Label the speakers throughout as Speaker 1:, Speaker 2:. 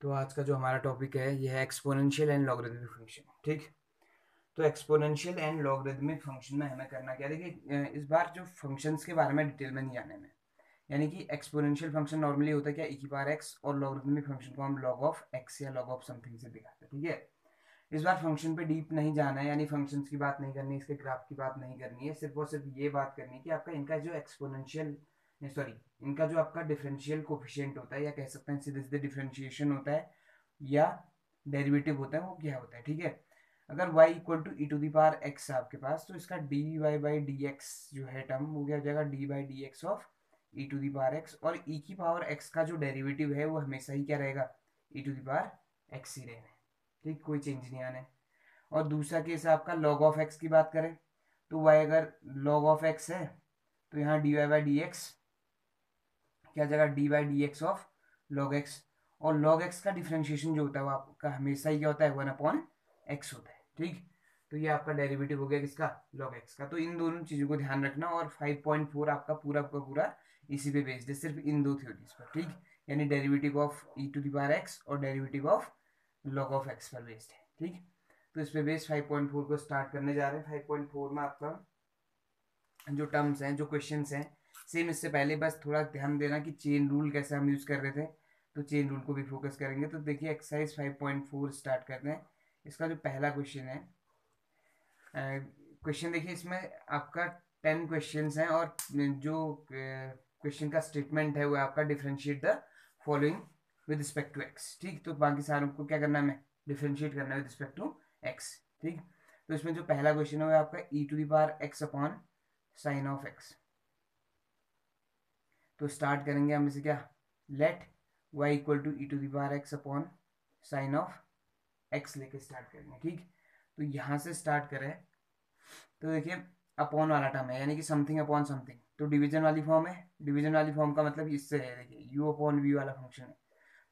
Speaker 1: तो आज का जो हमारा टॉपिक है ये है एक्सपोनेंशियल एंड लॉगरिथमिक फंक्शन। ठीक, तो एक्सपोनेंशियल एंड लॉगरिथमिक फंक्शन में हमें करना क्या है, देखिए इस बार जो फंक्शंस के बारे में डिटेल में नहीं आने में, यानी कि एक्सपोनेंशियल फंक्शन नॉर्मली होता है क्या, ई की पावर एक्स, और लॉगरिथमिक फंक्शन को हम लॉग ऑफ एक्स या लॉग ऑफ समथिंग से दिखाते हैं। ठीक है, इस बार फंक्शन पे डीप नहीं जाना है, यानी फंक्शंस की बात नहीं करनी है, इसके ग्राफ की बात नहीं करनी है, सिर्फ और सिर्फ ये बात करनी है कि आपका इनका जो एक्सपोनेंशियल सॉरी इनका जो आपका डिफरेंशियल कोफिशिएंट होता है, या कह सकते हैं सीधे सीधे डिफरेंशिएशन होता है या डेरिवेटिव होता है, वो क्या होता है। ठीक है, अगर y equal to e to the power x है आपके पास, तो इसका d y by d x जो है टर्म, वो क्या हो जाएगा, d by d x of e to the power x, और ई की पावर एक्स का जो डेरिवेटिव है वो हमेशा ही क्या रहेगा, ई टू दी पावर एक्स ही रहना है। ठीक, कोई चेंज नहीं आना है। और दूसरा केस आपका लॉग ऑफ एक्स की बात करें, तो y अगर लॉग ऑफ एक्स है तो यहाँ d y by d x क्या जगह d by d x of log x, और लॉग एक्स का डिफ्रेंशिएशन जो होता है वो आपका हमेशा ही क्या होता है, वन अपॉन एक्स होता है। ठीक, तो ये आपका डेरिवेटिव हो गया किसका, लॉग एक्स का। तो इन दोनों चीज़ों को ध्यान रखना, और 5.4 आपका पूरा का पूरा इसी पे बेस्ड है, सिर्फ इन दो थ्योरीज पर। ठीक, यानी derivative of e to the power x और derivative of log of x पर बेस्ड है। ठीक, तो इस पे बेस्ड 5.4 को स्टार्ट करने जा रहे हैं। 5.4 में आपका जो टर्म्स हैं, जो क्वेश्चंस हैं, सेम इससे पहले बस थोड़ा ध्यान देना कि चेन रूल कैसे हम यूज़ कर रहे थे, तो चेन रूल को भी फोकस करेंगे। तो देखिए एक्सरसाइज 5.4 स्टार्ट करते हैं। इसका जो पहला क्वेश्चन है, क्वेश्चन देखिए इसमें आपका 10 क्वेश्चंस हैं, और जो क्वेश्चन का स्टेटमेंट है वो आपका differentiate the following with respect to x. ठीक, तो बाकी सारों को क्या करना है, हमें डिफरेंशिएट करना है विद रिस्पेक्ट टू एक्स। ठीक, तो इसमें जो पहला क्वेश्चन है वो आपका e to the power x upon sine of x. तो स्टार्ट करेंगे हम इसे क्या, let y equal to e to the power x upon sine of x लेके स्टार्ट करेंगे। ठीक, तो यहाँ से स्टार्ट करें तो देखिए अपॉन वाला टर्म है, यानी कि समथिंग अपॉन समथिंग, तो डिवीजन वाली फॉर्म है। डिवीजन वाली फॉर्म का मतलब इससे है, देखिए u अपॉन वी वाला फंक्शन है,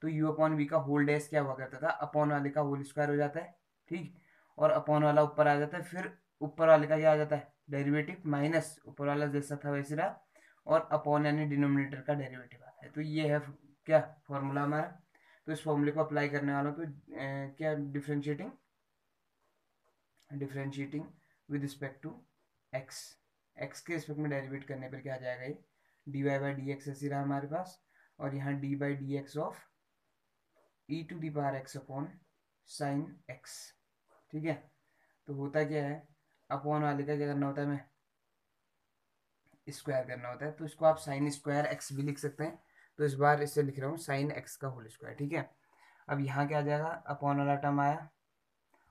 Speaker 1: तो u अपॉन वी का होल डैश क्या हुआ करता था, अपॉन वाले का होल स्क्वायर हो जाता है। ठीक, और अपॉन वाला ऊपर आ जाता है, फिर ऊपर वाले का क्या आ जाता है, डेरिवेटिव, माइनस ऊपर वाला जैसा था वैसे रहा, और अपॉन यानी डिनोमिनेटर का डेरिवेटिव आता है। तो ये है क्या फॉर्मूला हमारा। तो इस फॉर्मूले को अप्लाई करने वाला, तो क्या differentiating differentiating with respect to x, x के रिस्पेक्ट में डेरिवेट करने पर क्या आ जाएगा, ये d y by d x ऐसी रहा हमारे पास, और यहाँ d by d x of e to the power x upon sine x. ठीक है, तो होता क्या है, अपॉन वाले का क्या करना होता है, हमें स्क्वायर करना होता है, तो इसको आप साइन स्क्वायर एक्स भी लिख सकते हैं। तो इस बार इससे लिख रहा हूँ साइन एक्स का होल स्क्वायर। ठीक है, अब यहाँ क्या आ जाएगा, अपॉन वाला टर्म आया,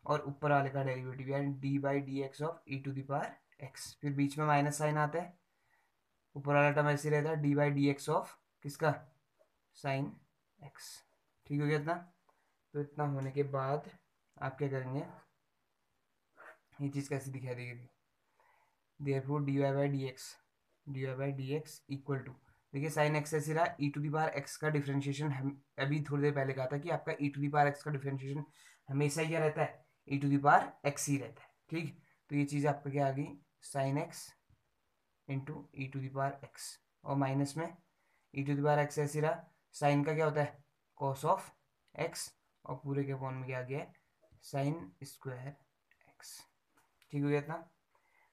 Speaker 1: और ऊपर वाले का डेरिवेटिव यानी d by d x of e to the power x, फिर बीच में माइनस साइन आता है, ऊपर वाला टर्म ऐसे रहता है d by d x of किसका, साइन एक्स। ठीक हो गया इतना। तो इतना होने के बाद आप क्या करेंगे, ये चीज़ कैसे दिखाई देगी, therefore d y by d x equal to, देखिए साइन एक्स ऐसे रहा, e to the power x का डिफरेंशिएशन हम अभी थोड़ी देर पहले कहा था कि आपका e to the power x का डिफरेंशिएशन हमेशा ही क्या रहता है, e to the power x ही रहता है। ठीक, तो ये चीज़ आपका क्या आ गई, sine x into e to the power x, और माइनस में e to the power x ऐसे रहा, साइन का क्या होता है, कॉस ऑफ एक्स, और पूरे के फॉर्म में क्या आ गया है, साइन स्क्वायर एक्स। ठीक हो गया इतना।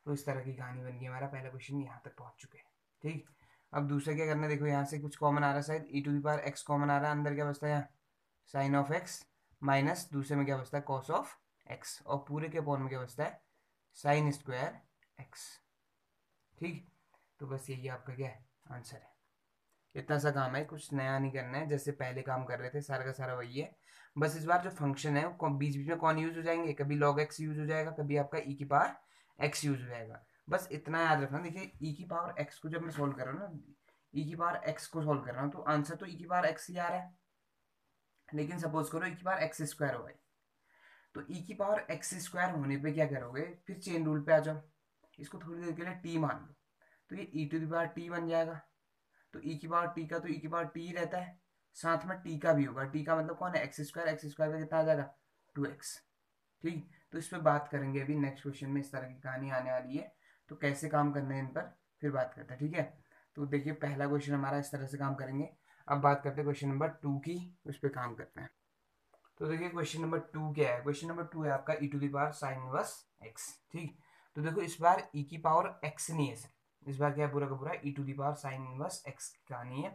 Speaker 1: तो इस तरह की कहानी बन गई, हमारा पहला क्वेश्चन यहाँ तक पहुँच चुके हैं। ठीक, अब दूसरा क्या करना है, देखो यहाँ से कुछ कॉमन आ रहा है, शायद e to the power x common आ रहा है, अंदर क्या बचता है यहाँ साइन ऑफ एक्स, माइनस दूसरे में क्या बचता है कॉस ऑफ एक्स, और पूरे के पॉन में क्या बचता है साइन स्क्वायर एक्स। ठीक, तो बस यही आपका क्या है आंसर है। इतना सा काम है, कुछ नया नहीं करना है, जैसे पहले काम कर रहे थे सारा का सारा वही है। बस इस बार जो फंक्शन है वो बीच बीच में कौन यूज हो जाएंगे, कभी लॉग एक्स यूज हो जाएगा, कभी आपका ई की पावर एक्स यूज हो जाएगा। बस इतना याद रखना। देखिए ई की पावर एक्स को जब मैं सोल्व कर रहा हूँ ना, ई की पावर एक्स को सोल्व कर रहा हूँ, तो आंसर तो ई की पावर एक्स ही आ रहा है, लेकिन सपोज करो ई की पावर एक्स स्क्वायर हो गई, तो ई की पावर एक्स स्क्वायर होने पे क्या करोगे, फिर चेन रूल पे आ जाओ, इसको थोड़ी देर के लिए टी मान लो, तो ये ई टू द पावर टी बन जाएगा। तो ई की पावर टी का तो ई की पावर टी रहता है, साथ में टी का भी होगा, टी का मतलब कौन है, एक्स स्क्वायर का कितना आ जाएगा 2x। ठीक, तो इस पर बात करेंगे अभी नेक्स्ट क्वेश्चन में, इस तरह की कहानी आने वाली है, तो कैसे काम करना है इन पर फिर बात करते हैं। ठीक है, तो देखिए पहला क्वेश्चन हमारा इस तरह से काम करेंगे। अब बात करते हैं क्वेश्चन नंबर 2 की, उस पर काम करते हैं। तो देखिए क्वेश्चन नंबर 2 क्या है। क्वेश्चन नंबर 2 है आपका e to the power sine inverse x. ठीक, तो देखो इस बार ई की पावर एक्स नहीं है सर, इस बार क्या है पूरा का पूरा e to the power sine inverse x की कहानी है।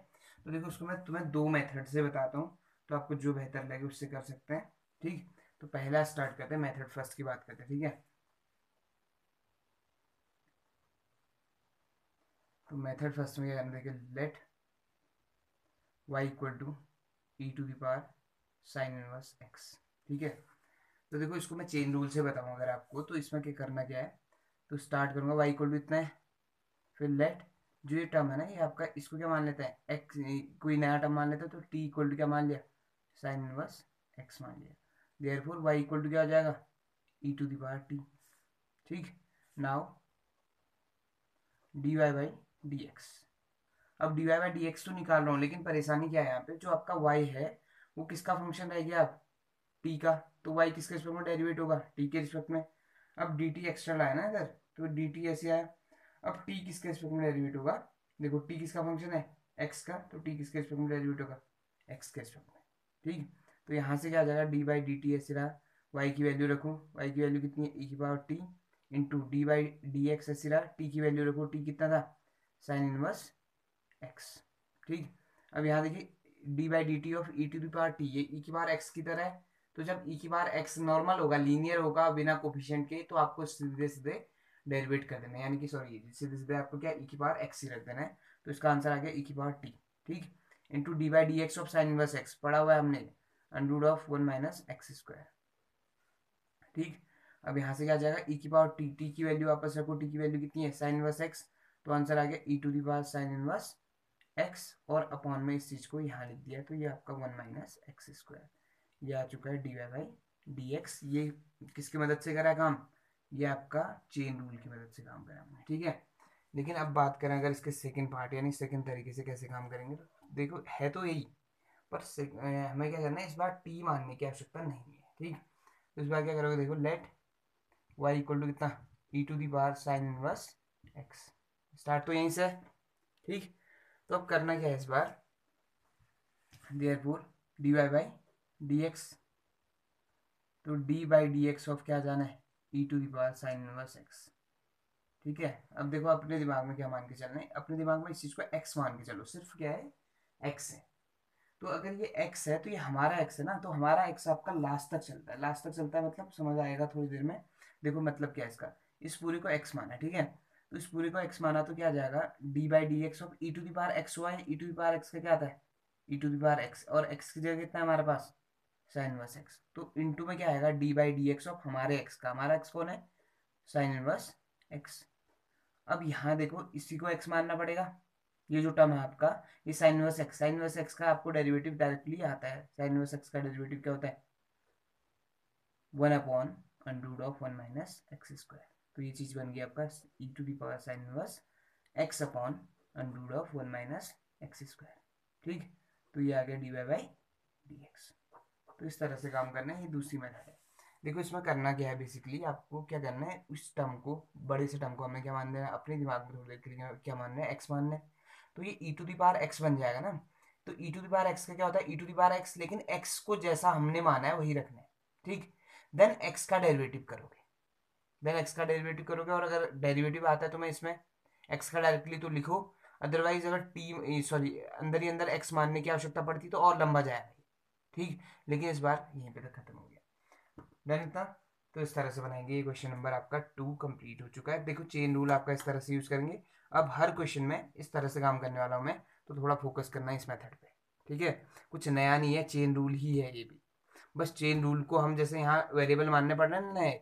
Speaker 1: तो देखो उसको मैं तुम्हें दो मेथड से बताता हूँ, तो आपको जो बेहतर लगे उससे कर सकते हैं। ठीक, तो पहला स्टार्ट करते हैं, मेथड फर्स्ट की बात करते हैं। ठीक है, तो मेथड फर्स्ट में क्या करना, देखिए let y equal to e to the power sine inverse x. ठीक है, तो देखो इसको मैं चेन रूल से बताऊँ अगर आपको, तो इसमें क्या करना क्या है, तो स्टार्ट करूंगा y इक्वल टू इतना है, फिर लेट जो ये टर्म है ना ये आपका, इसको क्या मान लेते हैं x, कोई नया टर्म मान लेते हैं, तो t इक्वल टू क्या मान लिया, साइन इनवर्स x मान लिया। देयरफॉर y इक्वल टू क्या हो जाएगा, e to the power t। ठीक, नाउ dy बाई dx। अब dy बाई dx तो निकाल रहा हूँ, लेकिन परेशानी क्या है यहाँ पे, जो आपका y है वो किसका फंक्शन रह गया, आप t का, तो y किसके रिस्पेक्ट में डेरिवेट होगा, t के रिस्पेक्ट में। अब dt एक्स्ट्रा आया ना इधर, तो dt ऐसे आया। अब t किसके रिस्पेक्ट में डेरिवेट होगा, देखो t किसका फंक्शन है, x का, तो t किसके रिस्पेक्ट में डेरिवेट होगा, x के रिस्पेक्ट में। ठीक, तो यहाँ से क्या आ जाएगा, डी बाई डी टी ऐसे रहा, y की वैल्यू रखूँ, y की वैल्यू कितनी है, e की power t into d by d x ऐसे रहा, t की वैल्यू रखो, t कितना था, साइन इनवर्स x। ठीक, अब यहाँ देखिए d by d t of e to the power t, ये ई की पावर x की तरह है, तो जब ई की पावर x नॉर्मल होगा, लीनियर होगा बिना कोफिशिएंट के, तो आपको सीधे सीधे डेरिवेट कर देना है, यानी कि सॉरी सीधे सीधे आपको क्या ई की पावर x ही रख देना है। तो इसका आंसर आ गया ई की पावर t। ठीक, into d by d x of sine inverse x पढ़ा हुआ है हमने, under of 1 minus x square. ठीक, अब यहाँ से क्या आ जाएगा, ई की पावर टी, टी की वैल्यू वापस रखो, टी की वैल्यू कितनी है, साइन इनवर्स x, तो आंसर आ गया e to the power sine inverse x, और अपॉन में इस चीज को यहाँ लिख दिया, तो ये आपका 1 माइनस एक्स स्क्वायर, ये आ चुका है d y by d x. ये किसकी मदद से करा काम, ये आपका चेन रूल की मदद से काम करा हमने। ठीक है, लेकिन अब बात करें अगर इसके सेकंड पार्ट यानी सेकंड तरीके से कैसे काम करेंगे, तो देखो है तो यही, पर हमें क्या करना है, इस बार टी मानने की आवश्यकता नहीं है। ठीक, तो इस बार क्या करोगे, देखो लेट y इक्वल टू कितना, e to the power sine inverse x। Start तो यहीं से है। ठीक, तो अब करना क्या है इस बार, देयरफॉर dy बाई dx, तो d by d x of क्या जाना है, e to the power sine inverse x। ठीक है, अब देखो अपने दिमाग में क्या मान के चलना है, अपने दिमाग में इस चीज को x मान के चलो, सिर्फ क्या है x है। तो अगर ये x है तो ये हमारा x है ना, तो हमारा x आपका लास्ट तक चलता है, लास्ट तक चलता है मतलब समझ आएगा थोड़ी देर में। देखो मतलब क्या है इसका, इस पूरे को x माना, ठीक है, तो इस पूरे को x माना तो क्या आ जाएगा, d by d x of e to the power x हुआ है, e to the power x का क्या आता है, e to the power x, और x की जगह कितना है हमारे पास, साइन इनवर्स x, तो इंटू में क्या आएगा, d by d x of हमारे x का, हमारा x कौन है, साइन इनवर्स x। अब यहाँ देखो इसी को x मानना पड़ेगा, ये जो टर्म है आपका, ये sine inverse x, sine inverse x का आपको डेरिवेटिव डायरेक्टली आता है, साइन इनवर्स एक्स का डेरिवेटिव क्या होता है, 1 upon under root of 1 minus x square. तो ये चीज बन गई आपका e to the power sine inverse x upon under root of 1 minus x square. ठीक, तो ये आ गया d y by d x. तो इस तरह से काम करना है, ये दूसरी मेथड है। देखो इसमें करना क्या है, बेसिकली आपको क्या करना है, उस टर्म को, बड़े से टर्म को हमें क्या मान देना है, अपने दिमाग में थोड़ी देर क्या मानना है, एक्स मानना है। तो ये ई टू दी पावर एक्स बन जाएगा ना, तो e to the power x का क्या होता है, e to the power x, लेकिन एक्स को जैसा हमने माना है वही रखना है। ठीक, देन एक्स का डेरिवेटिव करोगे, देन एक्स का डेरिवेटिव करोगे, और अगर डेरिवेटिव आता है तो मैं इसमें एक्स का डायरेक्टली तो लिखो, अदरवाइज अगर टी सॉरी अंदर ही अंदर एक्स मानने की आवश्यकता पड़ती तो और लंबा जाएगा। ठीक, लेकिन इस बार यहीं पे तक खत्म हो गया, डन इतना। तो इस तरह से बनाएंगे, ये क्वेश्चन नंबर आपका 2 कंप्लीट हो चुका है। देखो चेन रूल आपका इस तरह से यूज करेंगे, अब हर क्वेश्चन में इस तरह से काम करने वाला हूँ मैं, तो थोड़ा फोकस करना है इस मेथड पे। ठीक है, कुछ नया नहीं है, चेन रूल ही है ये भी, बस चेन रूल को हम जैसे यहाँ वेरिएबल मानने पड़ रहे हैं नए,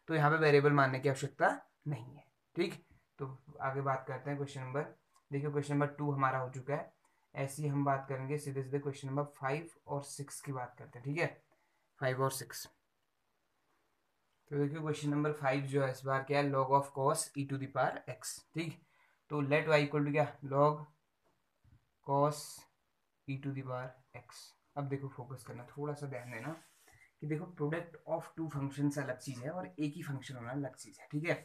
Speaker 1: तो यहाँ पे वेरिएबल मानने की आवश्यकता नहीं है। ठीक, तो आगे बात करते हैं क्वेश्चन नंबर, देखिए क्वेश्चन नंबर 2 हमारा हो चुका है। ऐसे ही हम बात करेंगे सीधे सीधे क्वेश्चन नंबर 5 और 6 की बात करते हैं। ठीक है, 5 और 6। तो देखिए क्वेश्चन नंबर 5 जो है इस बार क्या है, log of cos e to the power x. ठीक, तो लेट वाई इक्वल टू क्या, log cos e to the power x. अब देखो फोकस करना, थोड़ा सा ध्यान देना कि देखो प्रोडक्ट ऑफ टू फंक्शन अलग चीज है और एक ही फंक्शन होना अलग चीज है। ठीक है,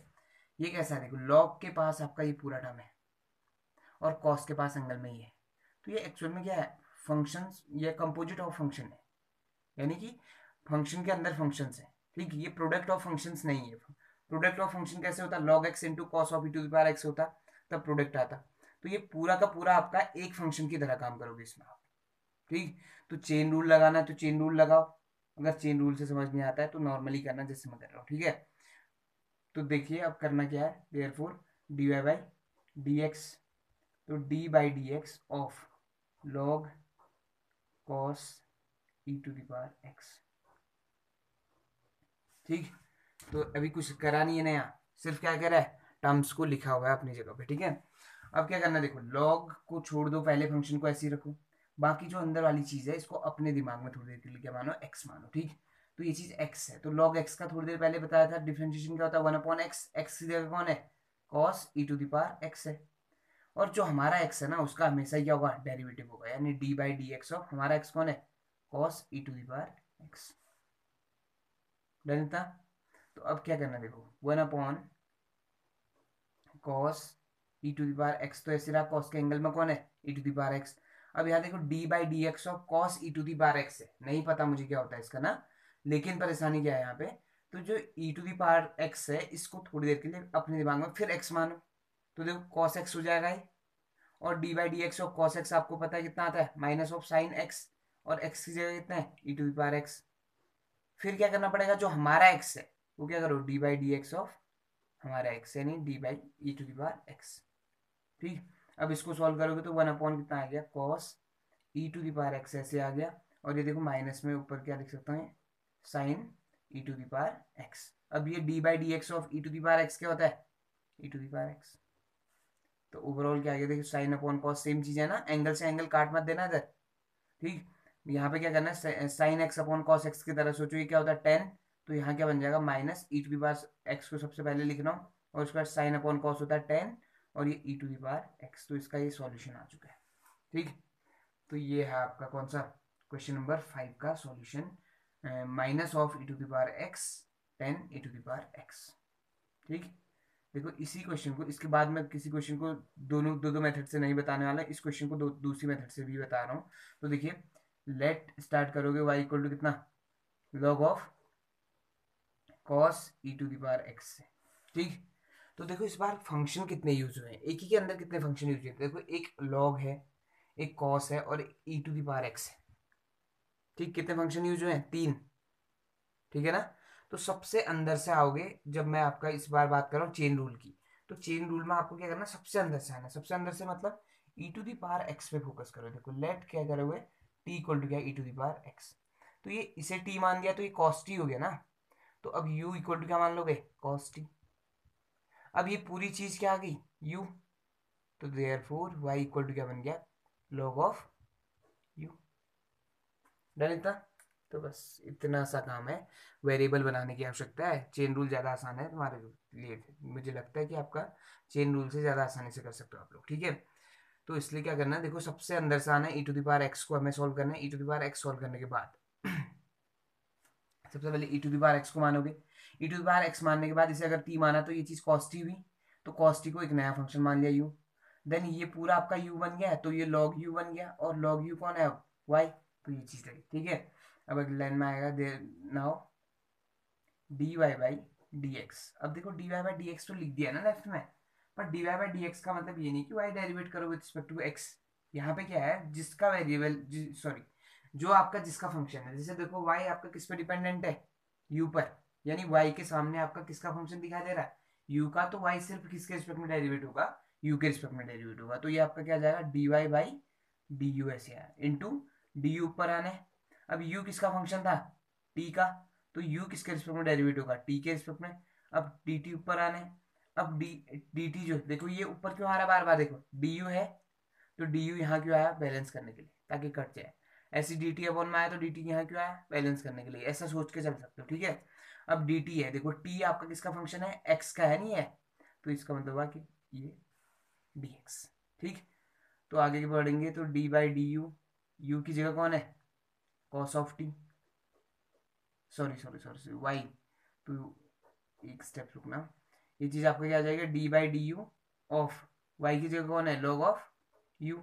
Speaker 1: ये कैसा है, देखो लॉग के पास आपका ये पूरा टर्म है और कॉस के पास एंगल में ही है, तो ये एक्चुअल में क्या है, फंक्शन, ये कंपोजिट ऑफ फंक्शन है, यानी कि फंक्शन के अंदर फंक्शन है, ठीक है, ये प्रोडक्ट ऑफ फंक्शंस नहीं है। प्रोडक्ट ऑफ फंक्शन कैसे होता, log x into cos of e to the power x होता, तब प्रोडक्ट आता। तो ये पूरा का पूरा आपका एक फंक्शन की तरह काम करोगे इसमें आप, ठीक। तो चेन रूल लगाना है तो चेन रूल लगाओ, अगर चेन रूल से समझ नहीं आता है तो नॉर्मली करना जैसे मैं कर रहा हूँ, ठीक है। तो देखिए अब करना क्या है, therefore d y by d x, तो d by d x of log cos e to the power x, ठीक। तो अभी कुछ करा नहीं है नया, सिर्फ क्या कह रहा है, टर्म्स को लिखा हुआ है अपनी जगह पे, ठीक है। अब क्या करना है, देखो लॉग को छोड़ दो, पहले फंक्शन को ऐसे ही रखो, बाकी जो अंदर वाली चीज है इसको अपने दिमाग में थोड़ी देर के लिए क्या मानो, एक्स मानो, ठीक। तो ये चीज एक्स है, तो लॉग एक्स का थोड़ी देर पहले बताया था डिफरेंशिएशन क्या होता है, वन अपॉन एक्स, एक्स की जगह कौन है, cos e to the power x है। और जो हमारा एक्स है ना उसका हमेशा ही क्या होगा, डेरिवेटिव होगा, यानी d by d x of हमारा एक्स कौन है, cos e to the power x. Done था। तो अब क्या करना, देखो one upon cos e to the power x, तो ऐसे रहा, कॉस के एंगल में कौन है, e to the power x. अब यहाँ देखो d by d x of cos e to the power x है, नहीं पता मुझे क्या होता है इसका ना, लेकिन परेशानी क्या है यहाँ पे, तो जो ई टू द पावर एक्स है इसको थोड़ी देर के लिए अपने दिमाग में फिर एक्स मानो, तो देखो कॉस एक्स हो जाएगा ये, और d by d x of cos x आपको पता है कितना आता है, माइनस ऑफ साइन एक्स, और एक्स की जगह कितना है, e to the power x. फिर क्या करना पड़ेगा, जो हमारा एक्स है वो क्या करो, d by d x of हमारा एक्स, यानी d by e to the power x, ठीक। अब इसको सॉल्व करोगे तो वन अपॉन कितना आ गया, cos e to the power x ऐसे आ गया, और ये देखो माइनस में ऊपर क्या लिख सकता हूँ, sine e to the power x. अब ये d by d x of e to the power x क्या होता है, e to the power x. तो ओवरऑल क्या आ गया, देखो साइन अपॉन कॉस सेम चीज है ना, एंगल से एंगल काट मत देना इधर, ठीक। यहाँ पे क्या करना है, sine x upon cos x की तरह सोचो, ये क्या होता है 10, तो यहाँ क्या बन जाएगा, minus e to the power x को सबसे पहले लिख रहा हूँ, और उसके बाद साइन अपॉन कॉस होता है 10, और ये ई टू दी पावर एक्स, तो इसका ये सॉल्यूशन आ चुका है, ठीक। तो ये है आपका कौन सा, क्वेश्चन नंबर 5 का solution, minus of e to the power x 10 e to the power x, ठीक। देखो इसी क्वेश्चन को, इसके बाद मैं किसी क्वेश्चन को दोनों दो दो मेथड से नहीं बताने वाला, इस क्वेश्चन को दूसरी मेथड से भी बता रहा हूँ। तो देखिए लेट स्टार्ट करोगे y इक्वल टू कितना, log of cos e to the power x से, ठीक। तो देखो इस बार फंक्शन कितने यूज हुए हैं, एक ही के अंदर कितने फंक्शन यूज हुए, देखो एक log है, एक cos है, और e to the power x है, ठीक। कितने फंक्शन यूज हुए हैं, 3, ठीक है ना। तो सबसे अंदर से आओगे, जब मैं आपका इस बार बात कर रहा हूँ चेन रूल की, तो चेन रूल में आपको क्या करना, सबसे अंदर से आना, सबसे अंदर से मतलब ई टू दी पावर एक्स पे फोकस करो, देखो लेट क्या करोगे, टी इक्वल टू क्या, ई टू दी पावर एक्स, तो ये इसे टी मान दिया तो ये कॉस टी हो गया ना, तो अब यू इक्वल टू क्या मान लोगे, कॉस टी। अब ये पूरी चीज क्या आ गई, यू, तो देयरफॉर वाई इक्वल टू क्या बन गया, लॉग ऑफ यू। डन इतना। तो बस इतना सा काम है, वेरिएबल बनाने की आवश्यकता है, चेन रूल ज़्यादा आसान है तुम्हारे लिए, मुझे लगता है कि आपका चेन रूल से ज़्यादा आसानी से कर सकते हो आप लोग, ठीक है। तो इसलिए क्या करना है, देखो सबसे अंदर से आना है, e to the power x को हमें सॉल्व करना है, e to the power x solve करने के बाद सबसे पहले e to the power x को मानोगे, e to the power x मानने के बाद इसे अगर टी माना तो ये चीज़ कॉस टी हुई, तो कॉस टी को एक नया फंक्शन मान लिया यू, देन ये पूरा आपका यू बन गया, तो ये लॉग यू बन गया, और लॉग यू कौन है, वाई, तो ये चीज़ रही, ठीक है। अब अगली लाइन में आएगा there now d y by d x, अब देखो d y by d x तो लिख दिया ना लेफ्ट में, पर d y by d x का मतलब ये नहीं कि वाई डेरिवेट करो विद रिस्पेक्ट टू एक्स, यहाँ पे क्या है, जिसका वेरिएबल, सॉरी जो आपका जिसका फंक्शन है, जैसे देखो वाई आपका किस पे डिपेंडेंट है, यू पर, यानी वाई के सामने आपका किसका फंक्शन दिखाई दे रहा है, यू का, तो वाई सिर्फ किसके रिस्पेक्ट में डेरिवेट होगा, यू के रिस्पेक्ट में डेरिवेट होगा, तो ये आपका क्या जाएगा, d y by d u ऐसे आया इंटू डी यू ऊपर आने, अब यू किसका फंक्शन था, टी का, तो u किसके रिस्पेक्ट में डेरिवेट होगा, t के रिस्पेक्ट में, अब dt ऊपर आने, अब dt जो देखो ये ऊपर क्यों आ रहा है बार बार, देखो du है, तो du यहाँ क्यों आया, बैलेंस करने के लिए ताकि कट जाए, ऐसी dt अपॉन में आया तो dt यहाँ क्यों आया, बैलेंस करने के लिए, ऐसा सोच के चल सकते हो, ठीक है। अब dt है, देखो t आपका किसका फंक्शन है, x का है, नहीं है, तो इसका मतलब हुआ कि ये dx, ठीक। तो आगे बढ़ेंगे तो d by d u, u की जगह कौन है, cos of t, sorry sorry sorry y, तो एक स्टेप रुकना, ये चीज आपको क्या आ जाएगा, d by d u of y की जगह कौन है, लॉग ऑफ यू,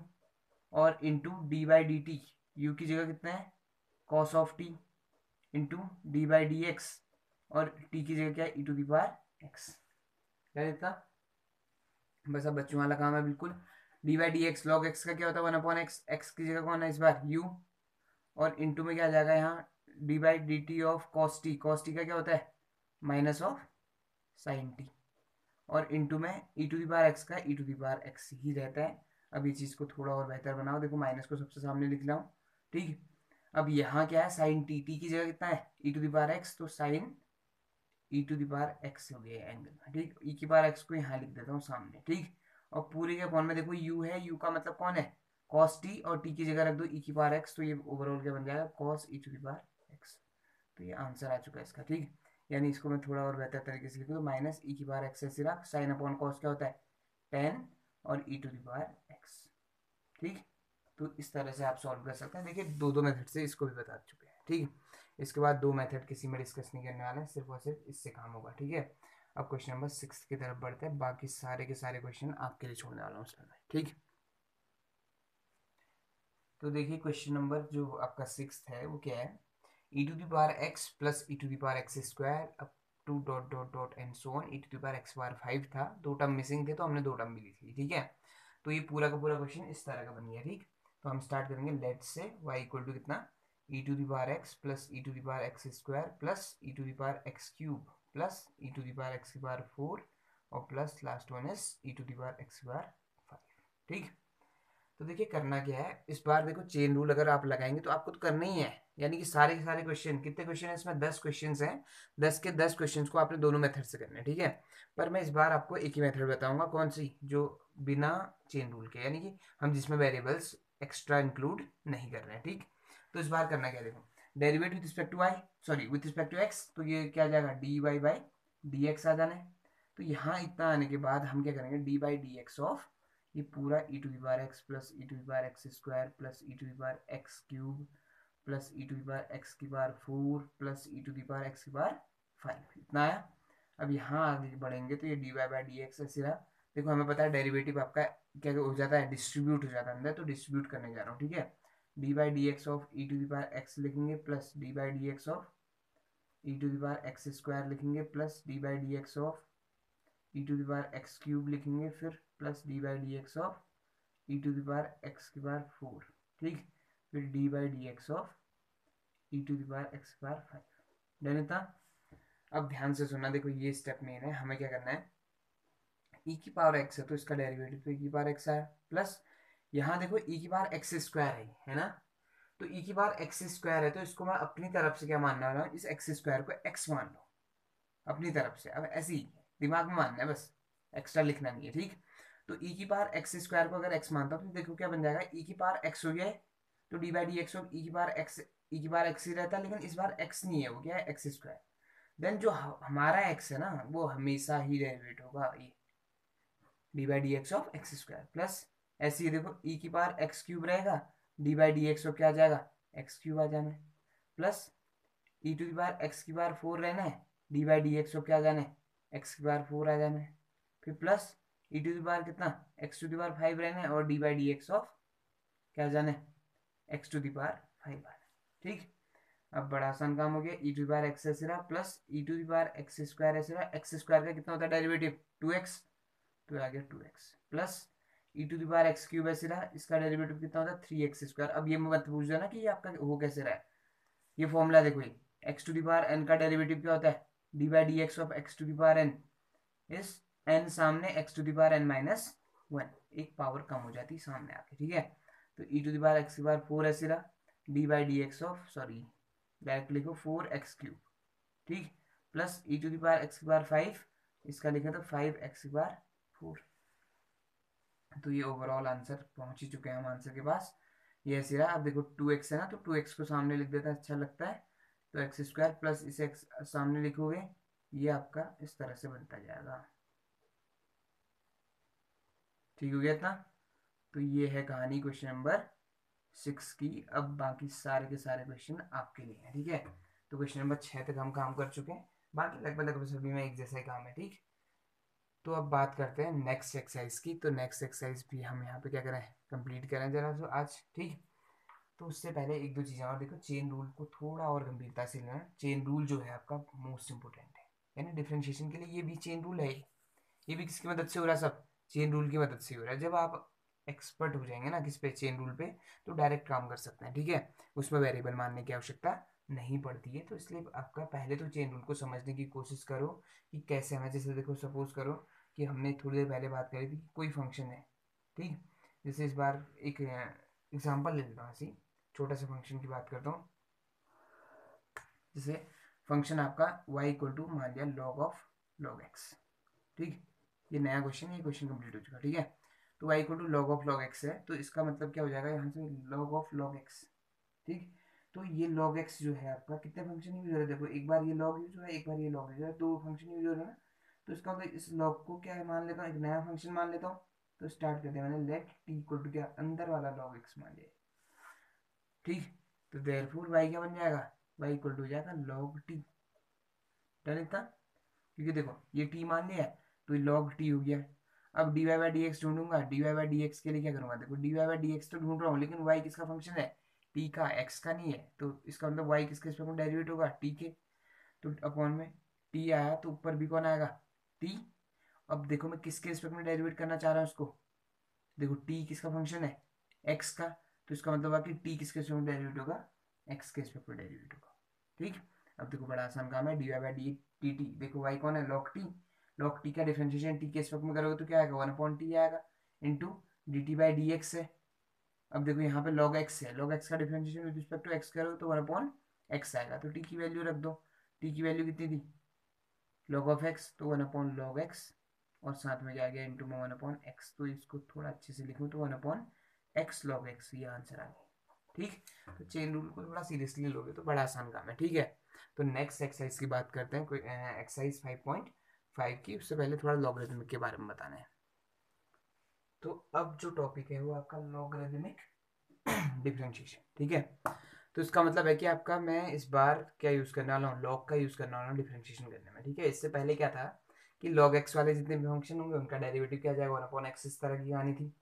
Speaker 1: और into d by d t, u की जगह कितना है, cos of t, into d by d x, और टी की जगह क्या है, e to the power x. क्या देता, बस अब बच्चों वाला काम है बिल्कुल। D by d x, log x का क्या होता है 1/x, एक्स की जगह कौन है इस बार यू, और इंटू में क्या आ जाएगा यहाँ d by d t of cos T, cos T का क्या होता है माइनस ऑफ साइन टी, और इंटू में e to the power x का ई टू दी पावर एक्स ही रहता है। अब ये चीज़ को थोड़ा और बेहतर बनाओ, देखो माइनस को सबसे सामने लिख रहा हूँ, ठीक। अब यहाँ क्या है साइन टी, टी की जगह कितना है e to the power x, तो sine e to the power x हो गया एंगल में, ठीक। ई की पावर एक्स को यहाँ लिख देता हूँ सामने, ठीक। और पूरे के फॉर्म में देखो यू है, यू का मतलब कौन है कॉस टी, और टी की जगह रख दो ई की पावर एक्स, तो ये ओवरऑल क्या बन जाएगा cos e to the power x. तो ये आंसर आ चुका है इसका, ठीक। यानी इसको मैं थोड़ा और बेहतर तरीके से लिखूँ तो माइनस ई की पावर एक्स से सिर्फ साइन अपॉन कॉस क्या होता है टेन और ई टू दी पावर एक्स, ठीक। तो इस तरह से आप सॉल्व कर सकते हैं। देखिए दो दो मेथड से इसको भी बता चुके हैं, ठीक। इसके बाद दो मेथड किसी में डिस्कस नहीं करने वाला है, सिर्फ और सिर्फ इससे काम होगा, ठीक है। अब क्वेश्चन नंबर 6 की तरफ बढ़ते हैं, बाकी सारे के सारे क्वेश्चन आपके लिए छोड़ने वाला हूँ उसमें, ठीक। तो देखिए क्वेश्चन नंबर जो आपका 6 है वो क्या है, e to the power x plus e to the power x square up to dot dot dot and so on, e to the power x power 5 था, दो टर्म मिसिंग थे तो हमने दो टर्म भी लिख ली, ठीक है। तो ये पूरा का पूरा क्वेश्चन इस तरह का बन गया, ठीक। तो हम स्टार्ट करेंगे लेट से y इक्वल टू कितना e to the power x plus e to the power x square plus e to the power x cube plus e to the power x की पावर 4 और plus last one is e to the power x की power 5, ठीक। तो देखिए करना क्या है इस बार, देखो चेन रूल अगर आप लगाएंगे तो आपको तो करना ही है, यानी कि सारे के सारे क्वेश्चन, कितने क्वेश्चन है इसमें 10 क्वेश्चन हैं, 10 के 10 क्वेश्चन को आपने दोनों मेथड से करने हैं, ठीक है। पर मैं इस बार आपको एक ही मेथड बताऊंगा, कौन सी, जो बिना चेन रूल के, यानी कि हम जिसमें वेरिएबल्स एक्स्ट्रा इंक्लूड नहीं कर रहे हैं, ठीक। तो इस बार करना क्या, देखो derivative with respect to y, sorry with respect to x, तो ये क्या आ जाएगा d y by d x आ जाना है। तो यहाँ इतना आने के बाद हम क्या करेंगे d by d x of ये पूरा e to the power x plus e to the power x square plus e to the power x cube plus e to the power x की power 4 plus e to the power x की power 5, इतना आया। अब यहाँ आगे बढ़ेंगे तो ये d y by d x ऐसे रहा। देखो हमें पता है डेरिवेटिव आपका क्या हो जाता है डिस्ट्रीब्यूट हो जाता है अंदर, तो डिस्ट्रीब्यूट करने जा रहा हूँ, ठीक है। D by d x of e to the power x लिखेंगे plus d by d x of e to the power x square लिखेंगे plus d by d x of e to the power x cube लिखेंगे, फिर plus d by d x of e to the power x की power 4, ठीक। फिर d by d x of e to the power x की power 5, done इतना। अब ध्यान से सुनना, देखो ये स्टेप मेन है, हमें क्या करना है ई की पावर एक्स है तो इसका डेरिवेटिव तो ई की पावर एक्स आया, प्लस यहाँ देखो ई की पावर एक्स स्क्वायर है ना, तो ई की पावर एक्स स्क्वायर है तो इसको मैं अपनी तरफ से क्या मानने वाला हूँ, इस एक्स स्क्वायर को एक्स मान लो अपनी तरफ से। अब ऐसे ही दिमाग में मानना है बस, एक्स्ट्रा लिखना नहीं है, ठीक। तो ई की पावर एक्स स्क्वायर को अगर एक्स मानता हूँ तो देखो क्या बन जाएगा ई की पावर एक्स हो गया है, तो d by d x of e की पावर एक्स, ई की पावर एक्स ही रहता है, लेकिन इस बार एक्स नहीं है, वो क्या है एक्स स्क्वायर। देन जो हमारा एक्स है ना वो हमेशा ही डेरिवेट होगा ये d by d x of x square, plus ऐसे ही देखो ई की पावर एक्स क्यूब रहेगा, D by d x of क्या आ जाएगा एक्स क्यूब आ जाना है, प्लस ई टू की पावर एक्स की पावर 4 रहना है, d by d x of क्या आ जाना है एक्स की पावर 4 आ जाना है, फिर plus e to the power कितना एक्स टू दी पावर 5 रहना है, और d by d x of क्या जाना है एक्स टू दी पावर 5 आना है, ठीक। अब बड़ा आसान काम हो गया, e to the power x ऐसे रहा plus e to the power x square ऐसे रहा, एक्स स्क्वायर का कितना होता है डेरिवेटिव 2x, तो आ गया 2x plus e to the power x cube ऐसे रहा, इसका डेरिवेटिव कितना होता है 3x स्क्वायर। अब ये मत पूछ देना कि ये आपका वो कैसे रहा है, ये फॉर्मूला देखो ये x to the power n का डेरिवेटिव क्या होता है d by d x of x to the power n, इस एन सामने x to the power n minus 1, एक पावर कम हो जाती है सामने आके, ठीक है। तो e to the power x की पावर 4 ऐसे रहा, d by d x of sorry direct लिखो 4x क्यूब, ठीक, plus e to the power x की पावर 5, इसका लिखा था 5x की पावर 4। तो ये ओवरऑल आंसर पहुंच ही चुके हैं हम आंसर के पास, ये ऐसे रहा। अब देखो 2x है ना, तो 2x को सामने लिख देता है, अच्छा लगता है, तो एक्स स्क्वायर प्लस इसे एक्स सामने लिखोगे, ये आपका इस तरह से बनता जाएगा, ठीक हो गया इतना। तो ये है कहानी क्वेश्चन नंबर 6 की। अब बाकी सारे के सारे क्वेश्चन आपके लिए हैं, ठीक है। तो क्वेश्चन नंबर 6 तक हम काम कर चुके हैं, बाकी लगभग सभी में एक जैसा ही काम है, ठीक। तो अब बात करते हैं नेक्स्ट एक्सरसाइज की। तो नेक्स्ट एक्सरसाइज भी हम यहाँ पे क्या करें कंप्लीट करें जरा तो आज, ठीक। तो उससे पहले एक दो चीज़ें और देखो, चेन रूल को थोड़ा और गंभीरता से लेना। चेन रूल जो है आपका मोस्ट इंपोर्टेंट है, यानी डिफ्रेंशिएशन के लिए ये भी चेन रूल है। ये भी किसकी मदद से हो रहा है, सब चेन रूल की मदद से हो रहा है। जब आप एक्सपर्ट हो जाएंगे ना किस पे, चेन रूल पे, तो डायरेक्ट काम कर सकते हैं, ठीक है। उसमें वेरिएबल मानने की आवश्यकता नहीं पड़ती है। तो इसलिए आपका पहले तो चेन रूल को समझने की कोशिश करो कि कैसे हमें, जैसे देखो सपोज करो कि हमने थोड़ी देर पहले बात करी थी कि कोई फंक्शन है, ठीक। जैसे इस बार एक एग्जाम्पल ले लेता हूँ, ऐसी छोटा सा फंक्शन की बात करता हूँ। जैसे फंक्शन आपका y इक्वल टू मान लिया log ऑफ log x, ठीक। ये नया क्वेश्चन है, ये क्वेश्चन कंप्लीट हो चुका, ठीक है। तो y equal to log of log x है, तो इसका मतलब क्या हो जाएगा यहाँ से, log ऑफ log x, ठीक। तो ये log x जो है आपका, कितने फंक्शन यूज हो रहे हैं, देखो एक बार ये log यूज हो रहा है, एक बार ये log यूज हो रहा है, दो फंक्शन यूज हो रहे हैं ना। तो इसका मतलब इस log को क्या मान लेता हूँ, एक नया फंक्शन मान लेता हूँ। तो स्टार्ट करते हैं, मैंने लेट t इक्वल टू क्या, अंदर वाला log x मान लिया, ठीक। तो देयरफॉर y क्या बन जाएगा, y इक्वल टू हो जाएगा log t, डन इतना। क्योंकि देखो ये t मान लिया है, तो ये log t हो गया। अब dy बाई डी एक्स ढूंढूंगा, dy बाई डी एक्स के लिए क्या करूंगा, देखो dy बाई डी एक्स तो ढूंढ रहा हूँ, लेकिन y किसका फंक्शन है, t का, x का नहीं है। तो इसका मतलब y किसके रिस्पेक्ट में डेरिवेट होगा, t के। तो अपॉन में t आया, तो ऊपर भी कौन आएगा, t। अब देखो मैं किसके रिस्पेक्ट में डेरिवेट करना चाह रहा हूँ इसको, देखो t किसका फंक्शन है, x का। तो इसका मतलब है कि t किसके रिस्पेक्ट में डेरिवेट होगा, x के रिस्पेक्ट में डेरिवेट होगा, ठीक। अब देखो बड़ा आसान काम है, d y by d t, देखो y कौन है, log t। log t का डिफरेंशिएशन t के रिस्पेक्ट में करोगे तो क्या आएगा, 1/t आएगा, into d t by d x है। अब देखो यहाँ पे log x है, log x का differentiation with respect to x करोगे तो 1/x आएगा। तो t की वैल्यू रख दो, t की वैल्यू कितनी थी, log ऑफ x, तो 1/log x, और साथ में क्या गया, इंटू में 1/x। तो इसको थोड़ा अच्छे से लिखूँ तो 1/x log x, ये आंसर आ गया, ठीक। तो चेन रूल को थोड़ा सीरियसली लोगे तो बड़ा आसान काम है, ठीक है। तो नेक्स्ट एक्सरसाइज की बात करते हैं, कोई एक्सरसाइज 5.5 की। उससे पहले थोड़ा लॉगरिथमिक के बारे में बताना है। तो अब जो टॉपिक है वो आपका लॉगरिथमिक डिफरेंशिएशन, ठीक है। तो इसका मतलब है कि आपका, मैं इस बार क्या यूज करने वाला हूँ, लॉग का यूज करने वाला हूँ डिफरेंशिएशन करने में, ठीक है। इससे पहले क्या था कि लॉग एक्स वाले जितने भी फंक्शन होंगे उनका डेरिवेटिव क्या जाएगा, 1/x, इस तरह की कहानी थी।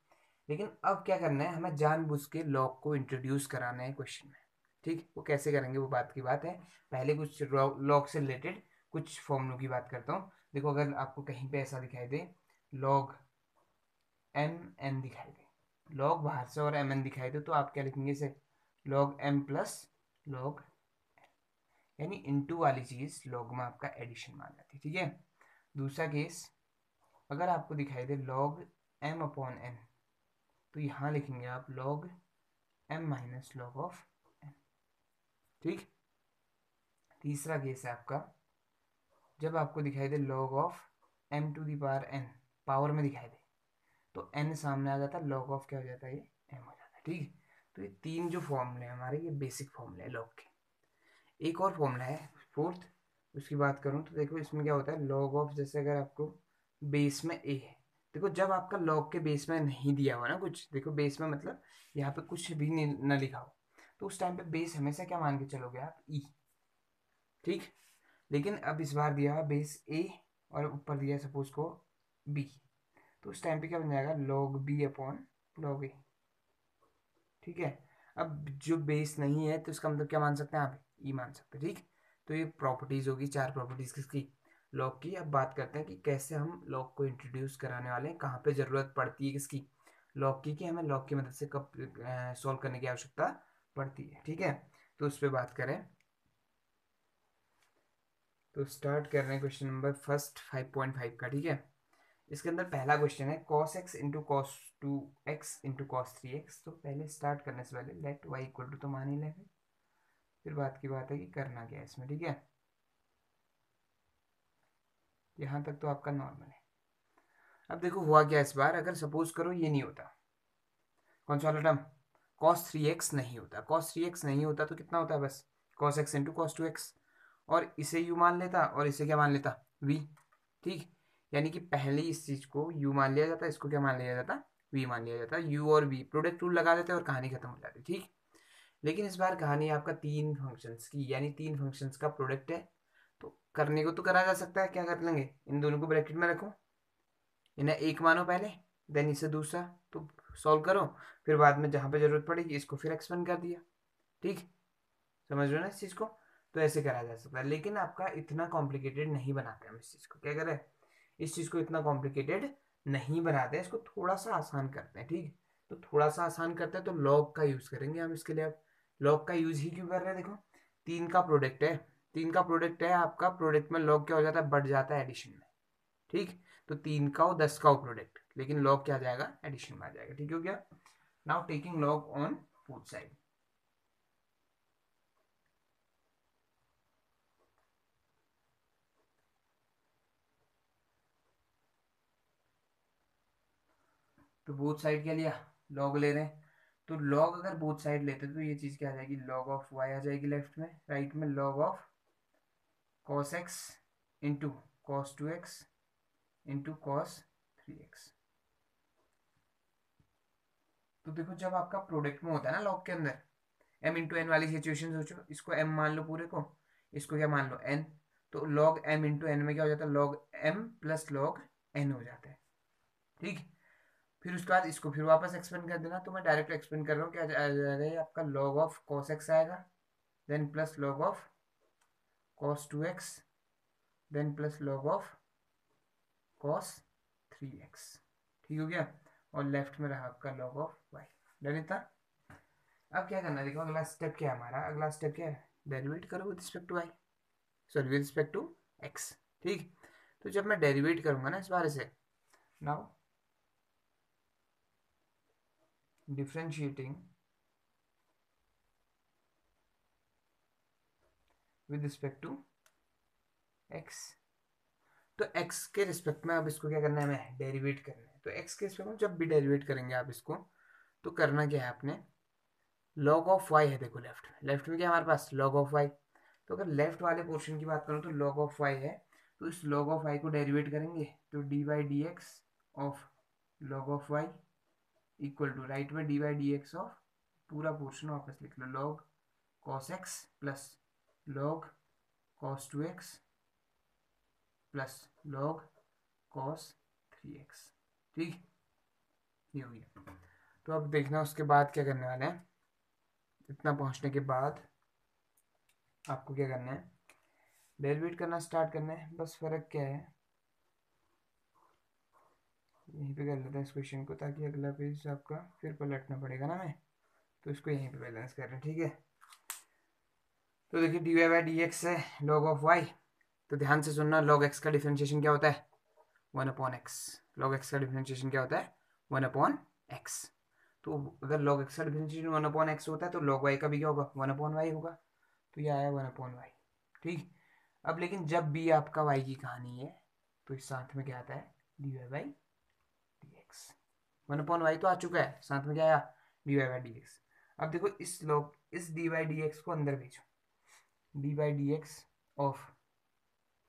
Speaker 1: लेकिन अब क्या करना है, हमें जानबूझ के लॉग को इंट्रोड्यूस कराना है क्वेश्चन में, ठीक। वो कैसे करेंगे वो बात की बात है। पहले कुछ लॉग से रिलेटेड कुछ फॉर्मूलों की बात करता हूँ। देखो अगर आपको कहीं पे ऐसा दिखाई दे, लॉग एम एन दिखाई दे, लॉग बाहर से और एम एन दिखाई दे, तो आप क्या लिखेंगे इसे, लॉग एम प्लस लॉग, यानी इनटू वाली चीज लॉग में आपका एडिशन मान जाती है, ठीक है। दूसरा केस, अगर आपको दिखाई दे लॉग एम अपॉन एन, तो यहाँ लिखेंगे आप log m minus log of n, ठीक। तीसरा केस है आपका, जब आपको दिखाई दे log of m to the power n, power में दिखाई दे, तो एन सामने आ जाता है, लॉग ऑफ क्या हो जाता है, ये एम हो जाता है, ठीक। तो ये तीन जो फॉर्मूले हैं हमारे, ये बेसिक फॉर्मूले हैं लॉग के। एक और फॉर्मूला है फोर्थ, उसकी बात करूँ तो देखो इसमें क्या होता है, लॉग ऑफ, जैसे अगर आपको बेस में ए है, देखो जब आपका लॉग के बेस में नहीं दिया हुआ ना कुछ, देखो बेस में मतलब यहाँ पे कुछ भी न लिखा हो, तो उस टाइम पे बेस हमेशा क्या मान के चलोगे आप, ई, ठीक। लेकिन अब इस बार दिया हुआ बेस ए और ऊपर दिया सपोज को बी, तो उस टाइम पे क्या बन जाएगा, लॉग बी अपॉन लॉग ए, ठीक है। अब जो बेस नहीं है तो इसका मतलब क्या मान सकते हैं आप, ई मान सकते हैं, ठीक। तो ये प्रॉपर्टीज होगी, चार प्रॉपर्टीज किसकी, लॉग की। अब बात करते हैं कि कैसे हम लॉग को इंट्रोड्यूस कराने वाले हैं, कहाँ पे जरूरत पड़ती है किसकी, लॉग की, कि हमें लॉग की मदद से कब सॉल्व करने की आवश्यकता पड़ती है, ठीक है। तो उस पर बात करें, तो स्टार्ट कर रहे हैं क्वेश्चन नंबर फर्स्ट 5.5 का, ठीक है। इसके अंदर पहला क्वेश्चन है cos x into cos 2x into cos 3x। तो पहले स्टार्ट करने से पहले लेट y इक्वल टू तो मान ही लेंगे, फिर बात की बात है कि करना क्या है इसमें, ठीक है। यहाँ तक तो आपका नॉर्मल है। अब देखो हुआ क्या इस बार, अगर सपोज करो ये नहीं होता, कौन सा वाला टर्म, cos 3x नहीं होता, cos 3x नहीं होता तो कितना होता है, बस cos x into cos 2x, और इसे u मान लेता और इसे क्या मान लेता, v, ठीक। यानी कि पहले इस चीज को u मान लिया जाता, इसको क्या मान लिया जाता, v मान लिया जाता, u और v प्रोडक्ट रूल लगा देते और कहानी खत्म हो जाती, ठीक। लेकिन इस बार कहानी आपका तीन फंक्शंस की, यानी तीन फंक्शंस का प्रोडक्ट है। तो करने को तो करा जा सकता है, क्या कर लेंगे, इन दोनों को ब्रैकेट में रखो, इन्हें एक मानो पहले, देन इसे दूसरा, तो सॉल्व करो, फिर बाद में जहाँ पे जरूरत पड़ेगी इसको फिर एक्सपेंड कर दिया। ठीक, समझ रहे हो ना इस चीज़ को? तो ऐसे करा जा सकता है, लेकिन आपका इतना कॉम्प्लिकेटेड नहीं बनाते हम इस चीज़ को। क्या करें, इस चीज़ को इतना कॉम्प्लिकेटेड नहीं बनाते, इसको थोड़ा सा आसान करते हैं। ठीक, तो थोड़ा सा आसान करते हैं तो लॉग का यूज़ करेंगे हम इसके लिए। अब लॉग का यूज़ ही क्यों कर रहे हैं, देखो 3 का प्रोडक्ट है, 3 का प्रोडक्ट है आपका, प्रोडक्ट में लॉग क्या हो जाता है, बढ़ जाता है एडिशन में। ठीक, तो 3 का और 10 का हो प्रोडक्ट, लेकिन लॉग क्या आ जाएगा, एडिशन में आ जाएगा। ठीक हो गया। Now taking log on both side. तो बोथ साइड क्या लिया, लॉग ले रहे हैं, तो लॉग अगर बोथ साइड लेते तो ये चीज़ क्या आ जाएगी, लॉग ऑफ वाई आ जाएगी लेफ्ट में, राइट में log of cos x into cos 2x into cos 3x। तो देखो जब आपका प्रोडक्ट में होता है ना लॉग के अंदर, m इंटू एन वाली सिचुएशन सोचो, इसको m मान लो पूरे को, इसको क्या मान लो n, तो log m इंटू एन में क्या हो जाता है, log m plus log n हो जाता है। ठीक, फिर उसके बाद इसको फिर वापस एक्सपेंड कर देना, तो मैं डायरेक्ट एक्सपेंड कर रहा हूँ, क्या आ जाएगा ये आपका log ऑफ cos x आएगा, then plus log of cos 2x, then plus log of cos 3x। ठीक हो गया, और लेफ्ट में रहा आपका log ऑफ y। डन इतना। अब क्या करना है, देखो अगला स्टेप क्या है हमारा, अगला स्टेप क्या है, डेरिवेट करो with respect to y, sorry with respect to x। ठीक, तो जब मैं डेरिवेट करूंगा ना इस बारे से, now differentiating with respect to x, तो x के रिस्पेक्ट में अब इसको क्या करना है, हमें डेरिवेट करना है। तो x के रिस्पेक्ट में जब भी डेरिवेट करेंगे आप इसको, तो करना क्या है आपने, log ऑफ y है, देखो लेफ्ट में क्या है हमारे पास, log ऑफ y। तो अगर लेफ्ट वाले पोर्शन की बात करूँ तो log ऑफ y है, तो इस log ऑफ y को डेरिवेट करेंगे, तो d by d x of log of y equal to, right में d by d x of पूरा पोर्शन वापस लिख लो, log cos x plus log cos 2x plus log cos 3x। ठीक, ये हो गया। तो अब देखना उसके बाद क्या करने वाले हैं, इतना पहुंचने के बाद आपको क्या करना है, डेरिवेट करना स्टार्ट करना है। बस फर्क क्या है, यहीं पे कर लेते हैं इस क्वेश्चन को, ताकि अगला पेज आपका फिर पलटना पड़ेगा ना, मैं तो इसको यहीं पे बैलेंस कर रहे हैं। ठीक है, तो देखिए d y by d x है log ऑफ y, तो ध्यान से सुनना, log x का डिफरेंशिएशन क्या होता है, 1/x। log x का डिफरेंशिएशन क्या होता है, 1/x। तो अगर log x का डिफरेंशिएशन 1/x होता है तो log y का भी क्या होगा, 1/y होगा, तो ये आया 1/y। ठीक, अब लेकिन जब भी आपका y की कहानी है, तो इस साथ में क्या आता है, d y by d x. 1/y तो आ चुका है, साथ में क्या आया, d y by d x. अब देखो इस डी बाई डी एक्स को अंदर भेजो, D by d x of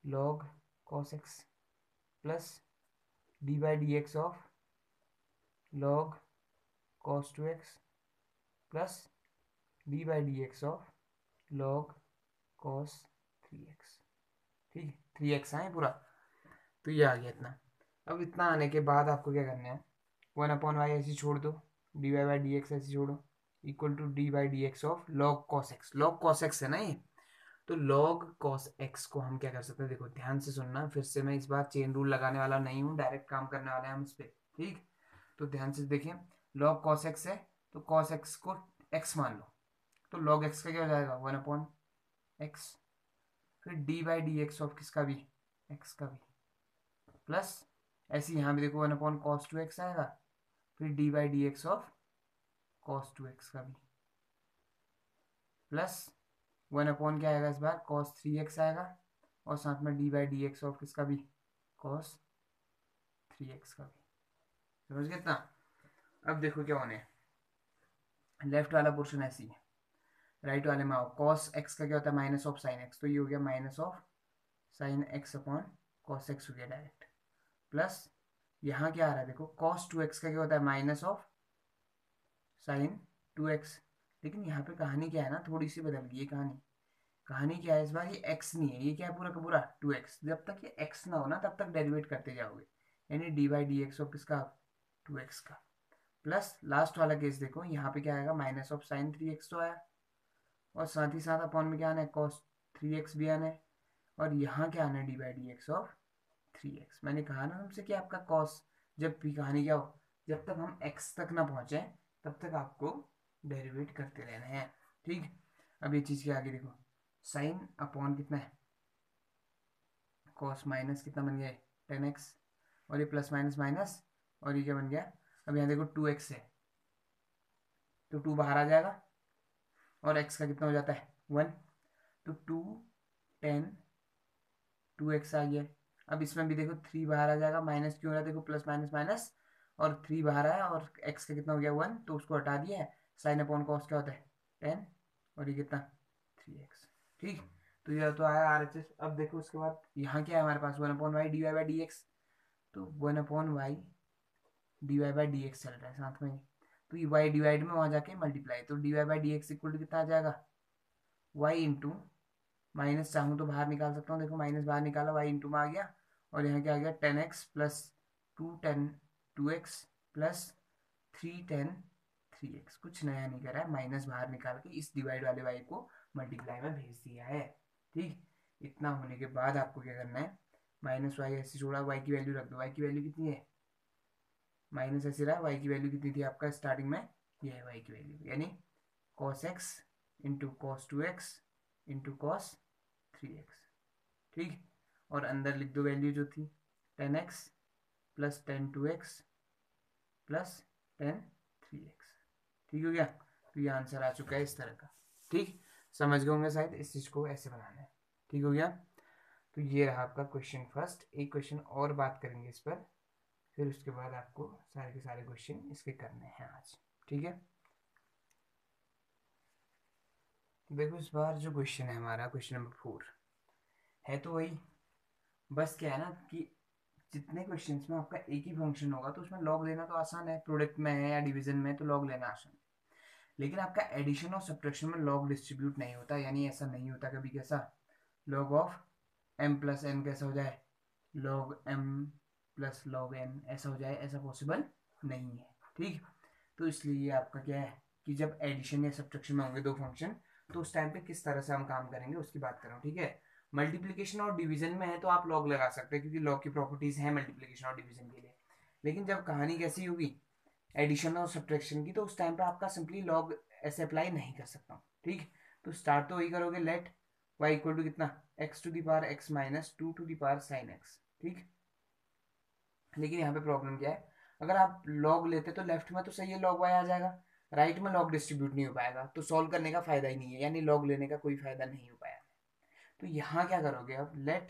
Speaker 1: log cos x plus d by d x of log cos 2x plus d by d x of log cos 3x। ठीक, 3x आए पूरा, तो ये आ गया इतना। अब इतना आने के बाद आपको क्या करना है, 1/y ऐसे छोड़ दो, d y by d x ऐसे छोड़ो, equal to d by d x of log cos x। log cos x है ना ये, तो log cos x को हम क्या कर सकते हैं, देखो ध्यान से सुनना, फिर से मैं इस बार चेन रूल लगाने वाला नहीं हूँ, डायरेक्ट काम करने वाले हैं हम इस पे। ठीक, तो ध्यान से देखें, log cos x है, तो cos x को x मान लो, तो log x का क्या हो जाएगा, 1/x, फिर d by d x of किसका भी, x का भी, प्लस ऐसे यहाँ भी देखो 1/cos 2x आएगा, फिर d by d x of cos 2x का भी, प्लस 1/ क्या आएगा इस बार, cos 3x आएगा, और साथ में d by d x of किसका भी, cos 3x का भी। समझ गए इतना। अब देखो क्या होने, लेफ्ट वाला पोर्शन ऐसी है, राइट वाले में आओ, cos x का क्या होता है, माइनस ऑफ साइन x, तो ये हो गया minus of sine x upon cos x हो गया डायरेक्ट, प्लस यहाँ क्या आ रहा है देखो, cos 2x का क्या होता है, माइनस ऑफ साइन 2x। लेकिन यहाँ पे कहानी क्या है ना, थोड़ी सी बदल गई है कहानी। कहानी क्या है इस बार, ये x नहीं है, ये क्या है पूरा का पूरा 2x। जब तक ये x ना हो ना तब तक डेरिवेट करते जाओगे, यानी d by d x of किसका, 2x का, प्लस लास्ट वाला केस देखो, यहाँ पे क्या आएगा, माइनस ऑफ साइन 3x तो आया, और साथ ही साथ अपॉन में क्या आना है, कॉस 3x भी आना है, और यहाँ क्या आना है, d by d x of 3x। मैंने कहा ना तुमसे कि आपका कॉस जब भी कहानी क्या हो, जब तक हम x तक ना पहुंचे तब तक आपको डेरिवेट करते रहना है, ठीक। अब ये चीज़ के आगे देखो, साइन अपॉन कितना है, कॉस माइनस कितना बन गया है 10x, और ये प्लस माइनस माइनस, और ये क्या बन गया, अब यहाँ देखो 2x है तो 2 बाहर आ जाएगा, और x का कितना हो जाता है 1, तो 2 10 2x आ गया। अब इसमें भी देखो 3 बाहर आ जाएगा, माइनस क्यों हो रहा है, देखो प्लस माइनस माइनस, और 3 बाहर आया, और x का कितना हो गया 1, तो उसको हटा दिया है, साइन अपॉन कॉस क्या होता है 10, और ये कितना 3x, ठीक। तो ये तो आया RHS। अब देखो उसके बाद यहाँ क्या है हमारे पास, 1/y dy by d x, तो 1/y dy by d x चल रहा है साथ में, तो ये y डिवाइड में वहाँ जाके मल्टीप्लाई, तो dy by d x equal to कितना आ जाएगा, y इंटू माइनस चाहूँ तो बाहर निकाल सकता हूँ, देखो माइनस बाहर निकाला, y इंटू में आ गया, और यहाँ क्या आ गया 10x plus 2x plus 3x, कुछ नया नहीं करा है, माइनस बाहर निकाल के इस डिवाइड वाले y को मल्टीप्लाई में भेज दिया है, ठीक। इतना होने के बाद आपको क्या करना है, माइनस वाई ऐसे छोड़ा, y की वैल्यू रख दो, y की वैल्यू कितनी है, माइनस ऐसे रहा, y की वैल्यू कितनी थी आपका स्टार्टिंग में, ये है y की वैल्यू, यानी cos x into cos 2x into cos 3x, ठीक। और अंदर लिख दो वैल्यू जो थी 10x plus 10 2x plus 10 3x, ठीक हो गया। तो ये आंसर आ चुका है इस तरह का, ठीक। समझ गए होंगे शायद, इस चीज़ को ऐसे बनाना है, ठीक हो गया। तो ये रहा आपका क्वेश्चन फर्स्ट। एक क्वेश्चन और बात करेंगे इस पर, फिर उसके बाद आपको सारे के सारे क्वेश्चन इसके करने हैं आज, ठीक है। देखो इस बार जो क्वेश्चन है हमारा, क्वेश्चन नंबर 4 है तो वही, बस क्या है ना कि जितने क्वेश्चंस में आपका एक ही फंक्शन होगा तो उसमें लॉग लेना तो आसान है, प्रोडक्ट में है या डिवीजन में तो लॉग लेना आसान है, लेकिन आपका एडिशन और सब्ट्रैक्शन में लॉग डिस्ट्रीब्यूट नहीं होता, यानी ऐसा नहीं होता कभी, कैसा log of m plus n कैसा हो जाए, log m plus log n ऐसा हो जाए, ऐसा पॉसिबल नहीं है, ठीक। तो इसलिए आपका क्या है कि जब एडिशन या सब्ट्रैक्शन में होंगे दो फंक्शन, तो उस टाइम पे किस तरह से हम काम करेंगे उसकी बात कर रहा हूँ, ठीक है। मल्टीप्लीकेशन और डिवीजन में है तो आप लॉग लगा सकते हैं, क्योंकि लॉग की प्रॉपर्टीज है मल्टीप्लीकेशन और डिवीजन के लिए, लेकिन जब कहानी कैसी होगी एडिशन और सब्ट्रैक्शन की, तो उस टाइम पे आपका सिंपली लॉग ऐसे अप्लाई नहीं कर सकता हूँ, ठीक। तो स्टार्ट तो वही करोगे, लेट y इक्वल टू कितना x to the power x minus 2 to the power sine x, ठीक। लेकिन यहाँ पे प्रॉब्लम क्या है, अगर आप लॉग लेते तो लेफ्ट में तो सही है लॉग y आ जाएगा, राइट में लॉग डिस्ट्रीब्यूट नहीं हो पाएगा, तो सॉल्व करने का फायदा ही नहीं है, यानी लॉग लेने का कोई फायदा नहीं हो पाया। तो यहाँ क्या करोगे अब, लेट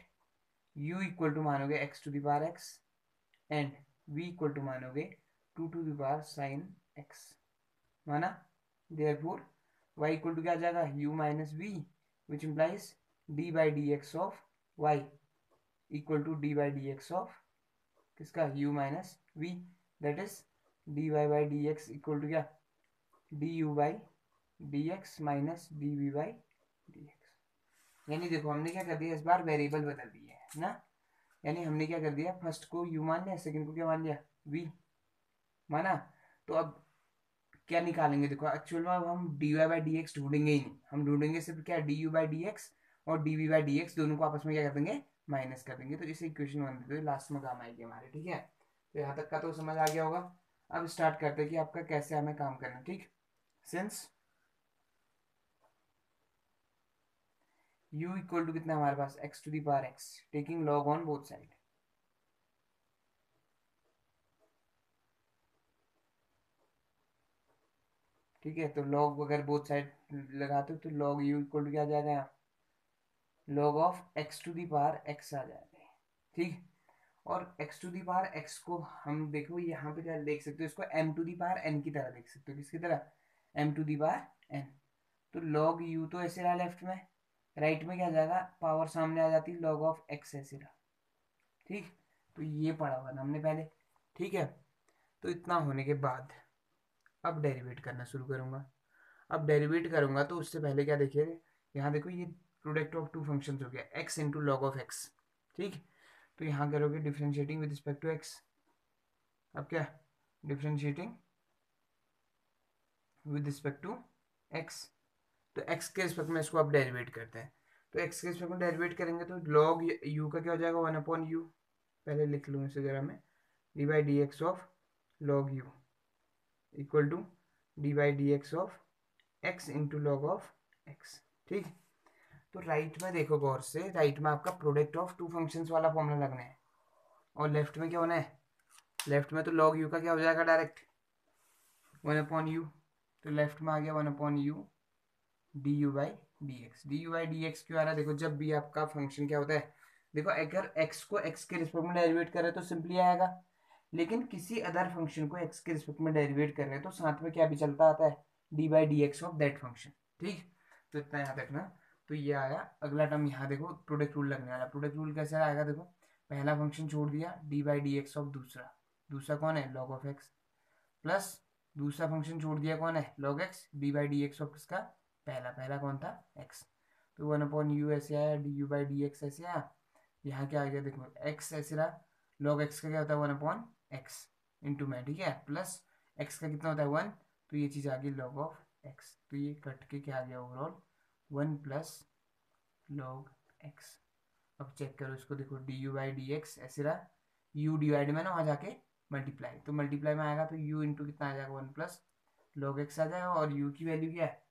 Speaker 1: u इक्वल टू मानोगे x to the power x and v equal to मानोगे 2 to the power sine x, माना। देयरफॉर y इक्वल टू क्या आ जाएगा, u minus v which implies d by d x of y equal to d by d x of किसका, u minus v, that is dy by d x equal to क्या, du by d x minus dv by d x. यानी देखो हमने क्या कर दिया इस बार, variable बदल दिए है ना, यानी हमने क्या कर दिया, फर्स्ट को u मान लिया, सेकंड को क्या मान लिया v, माना। तो अब क्या निकालेंगे, देखो एक्चुअल में अब हम dy बाई डी एक्स ढूंढेंगे ही नहीं, हम ढूंढेंगे सिर्फ क्या, du बाई डी एक्स और dv बाई डी एक्स, दोनों को आपस में क्या कर देंगे, माइनस कर देंगे, तो इसे इक्वेशन वन दे दो, लास्ट में काम आएगी हमारे, ठीक है। तो यहाँ तक का तो समझ आ गया होगा। अब स्टार्ट करते हैं कि आपका कैसे हमें काम करना है, ठीक। सिंस u इक्वल टू कितना हमारे पास x to the power x, taking log on both side, ठीक है। तो लॉग अगर बोथ साइड लगाते हो तो लॉग u इक्वल टू क्या आ जाएगा, यहाँ log of x to the power x आ जाएगा, ठीक। और x to the power x को हम देखो यहाँ पे क्या देख सकते हो, इसको m to the power n की तरह देख सकते हो, किसकी तरह, m to the power n। तो log u तो ऐसे रहा लेफ्ट में, राइट में क्या आ जाएगा, पावर सामने आ जाती है, log ऑफ x ऐसे रहा, ठीक। तो ये पढ़ा हुआ था हमने पहले, ठीक है। तो इतना होने के बाद अब डेरिवेट करना शुरू करूंगा। अब डेरिवेट करूंगा तो उससे पहले क्या देखिए, यहाँ देखो ये प्रोडक्ट ऑफ टू फंक्शंस हो गया, x into log of x, ठीक। तो यहाँ करोगे differentiating with respect to x, अब क्या differentiating with respect to x. तो एक्स के रिस्पेक्ट में इसको आप डेरिवेट करते हैं, तो एक्स के रिस्पेक्ट में डेरिवेट करेंगे तो लॉग यू का क्या हो जाएगा, 1/u। पहले लिख लूँ इसे जरा मैं, d by d x of log u equal to d by d x of x into log of x. ठीक, तो राइट में देखो गौर से, राइट में आपका प्रोडक्ट ऑफ टू फंक्शंस वाला फॉर्मूला लगना है, और लेफ्ट में क्या होना है, लेफ्ट में तो लॉग यू का क्या हो जाएगा डायरेक्ट 1/u, तो लेफ्ट में आ गया 1/u D u by d x. D u by d x क्यों आ रहा है, देखो जब भी आपका फंक्शन क्या होता है, देखो अगर x को x के रिस्पेक्ट में डेरिवेट कर रहे हैं तो सिंपली आएगा, लेकिन किसी अदर फंक्शन को x के रिस्पेक्ट में डेरिवेट कर रहे हैं तो साथ में क्या भी चलता आता है, d by d x of that function. ठीक, तो इतना याद रखना। तो ये आया अगला टर्म, यहाँ देखो प्रोडक्ट रूल लगने वाला। प्रोडक्ट रूल कैसे आएगा, देखो पहला फंक्शन छोड़ दिया D by d x of दूसरा, दूसरा कौन है लॉग ऑफ एक्स, प्लस दूसरा फंक्शन छोड़ दिया कौन है log x, D by d x of किसका, पहला, पहला कौन था एक्स, तो 1/u ऐसे आया, D u by d x ऐसे आया। यहाँ क्या आ गया देखो एक्स ऐसे रहा, लॉग एक्स का क्या होता है 1/x इंटू में, ठीक है, प्लस एक्स का कितना होता है 1, तो ये चीज़ आ गई लॉग ऑफ एक्स, तो ये कट के क्या आ गया ओवरऑल 1 प्लस लॉग एक्स। अब चेक करो इसको, देखो D u by d x ऐसे रहा, यू डिवाइड में ना वहाँ जाके मल्टीप्लाई, तो मल्टीप्लाई में आएगा तो यू इंटू कितना आ जाएगा 1 प्लस लॉग एक्स आ जाएगा, और यू की वैल्यू क्या है,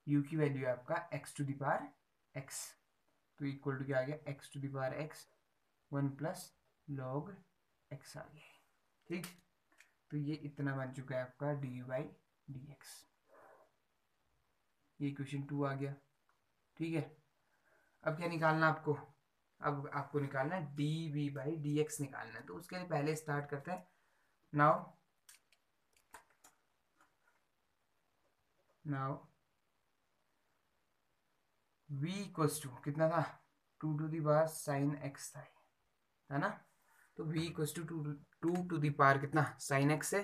Speaker 1: यू की वैल्यू है आपका x to the power x, तो इक्वल टू क्या आ गया x to the power x 1 plus log x आ गया। ठीक, तो ये इतना बन चुका है आपका d u by d x, ये क्वेश्चन 2 आ गया। ठीक है, अब क्या निकालना आपको, अब आपको निकालना है d v by d x निकालना है, तो उसके लिए पहले स्टार्ट करते हैं। नाउ v इक्वल्स टू कितना था, 2 to the power sine x था, है ना, तो v equals to 2 to the power कितना साइन एक्स है,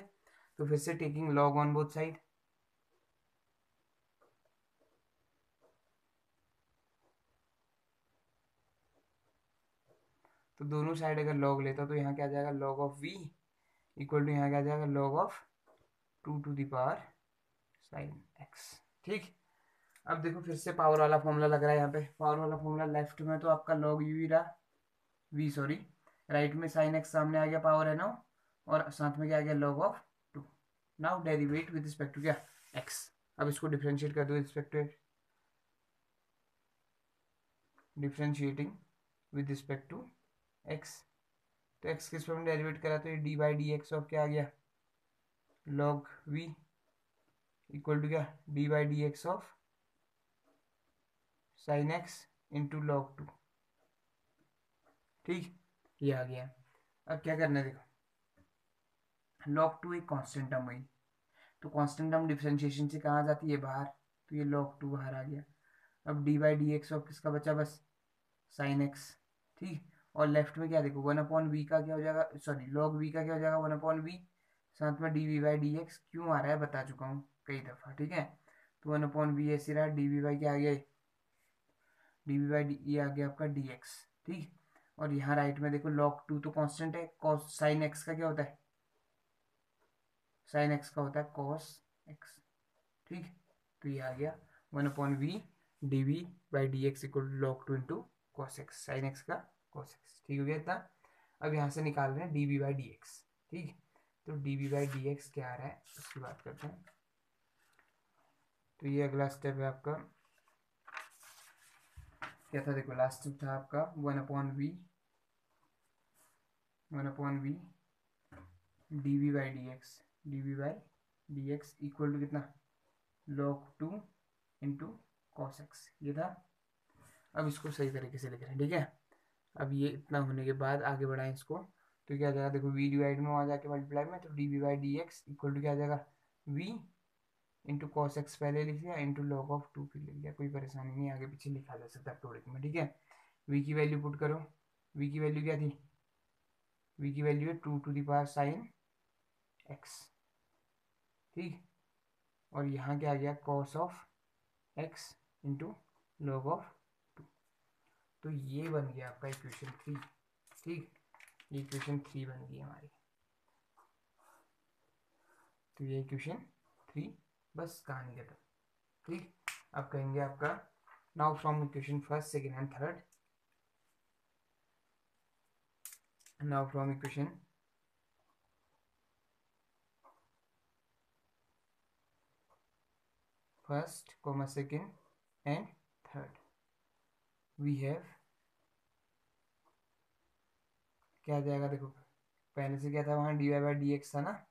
Speaker 1: तो फिर से taking log on both side, तो दोनों साइड अगर लॉग लेता तो यहाँ क्या आ जाएगा log of v equal to यहाँ क्या आ जाएगा log of 2 to the power sine x. ठीक, अब देखो फिर से पावर वाला फॉर्मूला लग रहा है यहाँ पे, पावर वाला फॉर्मूला लेफ्ट में तो आपका लॉग यू ही रहा, वी सॉरी, राइट में साइन एक्स सामने आ गया पावर है ना, और साथ में क्या आ गया log of 2। Now derivate with respect to क्या एक्स, अब इसको डिफरेंशिएट कर दो with respect to, differentiating with respect to x, तो एक्स के रिस्पेक्ट में डेरिवेट करा तो ये d by d x of क्या आ गया लॉग वी इक्वल टू क्या d by d x of sine x into log 2। ठीक, ये आ गया। अब क्या करना है देखो, लॉग 2 एक कांस्टेंट टर्म हुई, तो कांस्टेंट टर्म डिफरेंशिएशन से कहाँ जाती है बाहर, तो ये log 2 बाहर आ गया। अब D by d x of किसका बचा बस साइन एक्स। ठीक, और लेफ्ट में क्या देखो 1/v का क्या हो जाएगा, सॉरी log v का क्या हो जाएगा 1/v, साथ में d v by d x क्यों आ रहा है बता चुका हूँ कई दफ़ा। ठीक है, तो 1/v ऐसे रहा, डी वी बाई क्या आ गया, डी वी बाई ये आ गया आपका डी एक्स। ठीक, और यहाँ राइट में देखो log 2 तो कांस्टेंट है, कॉस साइन एक्स का क्या होता है, साइन एक्स का होता है कॉस एक्स। ठीक, तो ये आ गया 1/v d v by d x equal to log 2 into cos x, sine x का कॉस एक्स। ठीक हो गया इतना। अब यहाँ से निकाल रहे हैं d v by d x. ठीक, तो d v by d x क्या आ रहा है उसकी बात करते हैं। तो ये अगला स्टेप है आपका, क्या था देखो लास्ट स्टेप था आपका 1/v d v by d x, d v by d x equal to कितना log 2 इंटू कॉस एक्स, ये था। अब इसको सही तरीके से लिख रहे हैं, ठीक है। अब ये इतना होने के बाद आगे बढ़ाएं इसको, तो क्या आ जाएगा देखो v डिवाइड में वहाँ जाके मल्टीप्लाई में, तो d v by d x equal to क्या आ जाएगा v इंटू कॉस एक्स पहले लिख लिया इंटू लॉग ऑफ 2 फिर लिख लिया, कोई परेशानी नहीं, आगे पीछे लिखा जा सकता है प्रोडक्ट में। ठीक है, v की वैल्यू पुट करो, v की वैल्यू क्या थी, v की वैल्यू है 2 to the power sine x. ठीक, और यहाँ क्या आ गया cos of x into log of 2, तो ये बन गया आपका इक्वेशन 3। ठीक, ये इक्वेशन 3 बन गई हमारी, तो ये इक्वेशन 3 बस कहानी खत्म। ठीक, अब कहेंगे आपका now from equation first second and third, now from equation first comma second and third we have, क्या आ जाएगा देखो, पहले से क्या था वहाँ d y by d x था ना,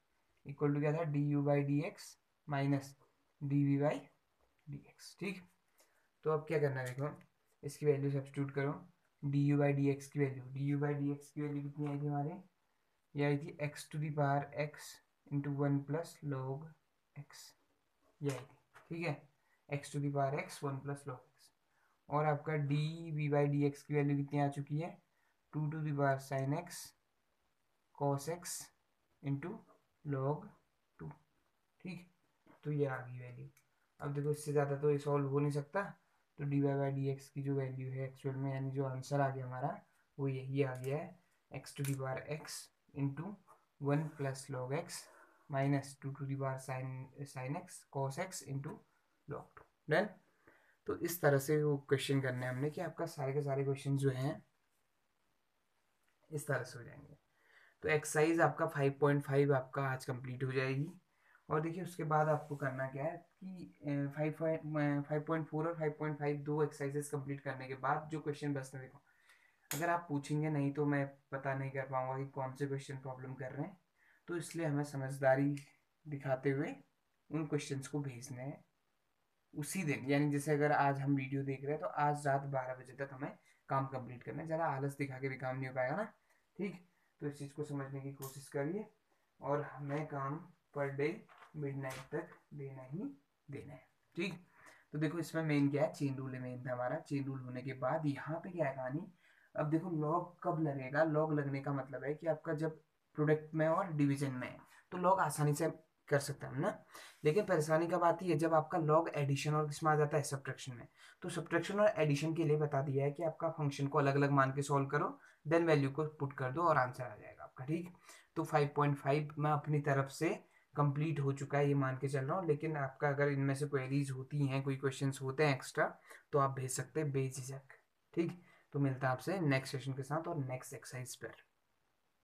Speaker 1: इक्वल टू क्या था d u by d x minus d v by d x. ठीक, तो अब क्या करना है देखो, इसकी वैल्यू सब्स्टिट्यूट करो, d u by d x की value, D u by d x की वैल्यू कितनी आई थी हमारे, ये आई थी x to the power x into one plus log x, ये आई थी। ठीक है, x to the power x one plus log x, और आपका d v by d x की वैल्यू कितनी आ चुकी है, two to the power sine x cos x into log two. ठीक, तो ये आ गई वैल्यू। अब देखो इससे ज़्यादा तो ये सॉल्व हो नहीं सकता, तो d y by d x की जो वैल्यू है एक्चुअल में, यानी जो आंसर आ गया हमारा वो यही आ गया है, x to the power x into one plus log x minus two to the power sine x cos x into log two. Done. तो इस तरह से वो क्वेश्चन करने हैं हमने कि आपका सारे के सारे क्वेश्चन जो हैं इस तरह से हो जाएंगे। तो एक्सरसाइज आपका 5.5 आपका आज कंप्लीट हो जाएगी। और देखिए उसके बाद आपको करना क्या है कि 5.4 और 5.5 दो एक्सरसाइजेस कंप्लीट करने के बाद जो क्वेश्चन बचते हैं, देखो अगर आप पूछेंगे नहीं तो मैं पता नहीं कर पाऊंगा कि कौन से क्वेश्चन प्रॉब्लम कर रहे हैं, तो इसलिए हमें समझदारी दिखाते हुए उन क्वेश्चंस को भेजने हैं उसी दिन, यानी जैसे अगर आज हम वीडियो देख रहे हैं तो आज रात 12 बजे तक हमें काम कंप्लीट करना है। ज़्यादा आलस दिखा के भी काम नहीं हो पाएगा ना। ठीक, तो इस चीज़ को समझने की कोशिश करिए, और हमें काम पर डे मिडनाइट तक देना ही देना है। ठीक, तो देखो इसमें मेन क्या है, चेन रूल है मेन था हमारा। चेन रूल होने के बाद यहाँ पे क्या है कहानी, अब देखो लॉग कब लगेगा, लॉग लगने का मतलब है कि आपका जब प्रोडक्ट में और डिवीजन में है तो लॉग आसानी से कर सकते हैं हम ना, लेकिन परेशानी कब आती है जब आपका लॉग एडिशन और किसमें आ जाता है, सब्ट्रैक्शन में। तो सब्ट्रैक्शन और एडिशन के लिए बता दिया है कि आपका फंक्शन को अलग अलग मान के सॉल्व करो, देन वैल्यू को पुट कर दो और आंसर आ जाएगा आपका। ठीक, तो 5.5 मैं अपनी तरफ से कंप्लीट हो चुका है ये मान के चल रहा हूँ, लेकिन आपका अगर इनमें से क्वेरीज होती हैं, कोई क्वेश्चंस होते हैं एक्स्ट्रा, तो आप भेज सकते हैं बेझिझक। ठीक, तो मिलता है आपसे नेक्स्ट सेशन के साथ और नेक्स्ट एक्सरसाइज पर।